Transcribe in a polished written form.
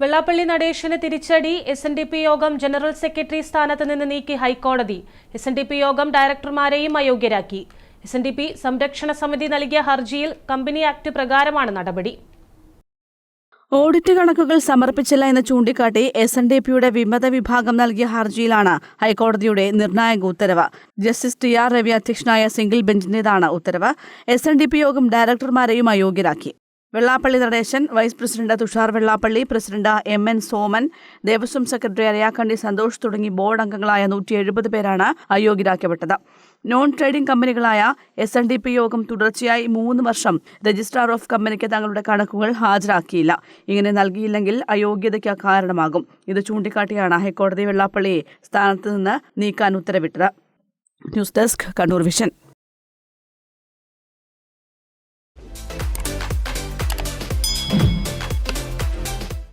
വെള്ളാപ്പള്ളി നടേശന് തിരിച്ചടി. SNDP യോഗം general secretary സ്ഥാനത്ത് നിന്ന് നീക്കി ഹൈക്കോടതി. SNDP യോഗം ഡയറക്ടർമാരെയും അയോഗ്യരാക്കി. SNDP സംരക്ഷണ സമിതി നൽകിയ ഹർജിയിൽ കമ്പനി ആക്ട് പ്രകാരമാണ് നടപടി. ഓഡിറ്റ് കണക്കുകൾ സമർപ്പിച്ചില്ല എന്ന് ചൂണ്ടിക്കാട്ടി SNDPയുടെ വിമത വിഭാഗം നൽകിയ ഹർജിയിലാണ് ഹൈക്കോടതിയുടെ നിർണായക ഉത്തരവ്. ജസ്റ്റിസ് TR രവി അധ്യക്ഷനായ സിംഗിൾ ബെഞ്ചിന്റേതാണ് ഉത്തരവ്. SNDP യോഗം ഡയറക്ടർമാരെയും അയോഗ്യരാക്കി. Vellappally Natesan, vice president Thushar Vellappally, president MN Soman, Devaswom secretary Arayakkandy Santhosh തുടങ്ങി ബോർഡ് അംഗങ്ങളായ 170 പേരാണ് അയോഗ്യരാക്കപ്പെട്ടത്. നോൺ ട്രേഡിംഗ് കമ്പനികളായ SNDP യോഗം തുടർച്ചയായി 3 വർഷം രജിസ്ട്രാർ ഓഫ് കമ്പനിക്ക് തങ്ങളുടെ കണക്കുകൾ ഹാജരാക്കിയില്ല. ഇങ്ങനെ നൽകിയില്ലെങ്കിൽ അയോഗ്യതയ്ക്ക് കാരണമാകും. ഇത് ചൂണ്ടിക്കാട്ടിയാണ് ഹൈക്കോടതി വെള്ളാപ്പള്ളിയെ സ്ഥാനത്ത് നിന്ന് നീക്കാൻ ഉത്തരവിട്ടത്. News desk, Kannur vision.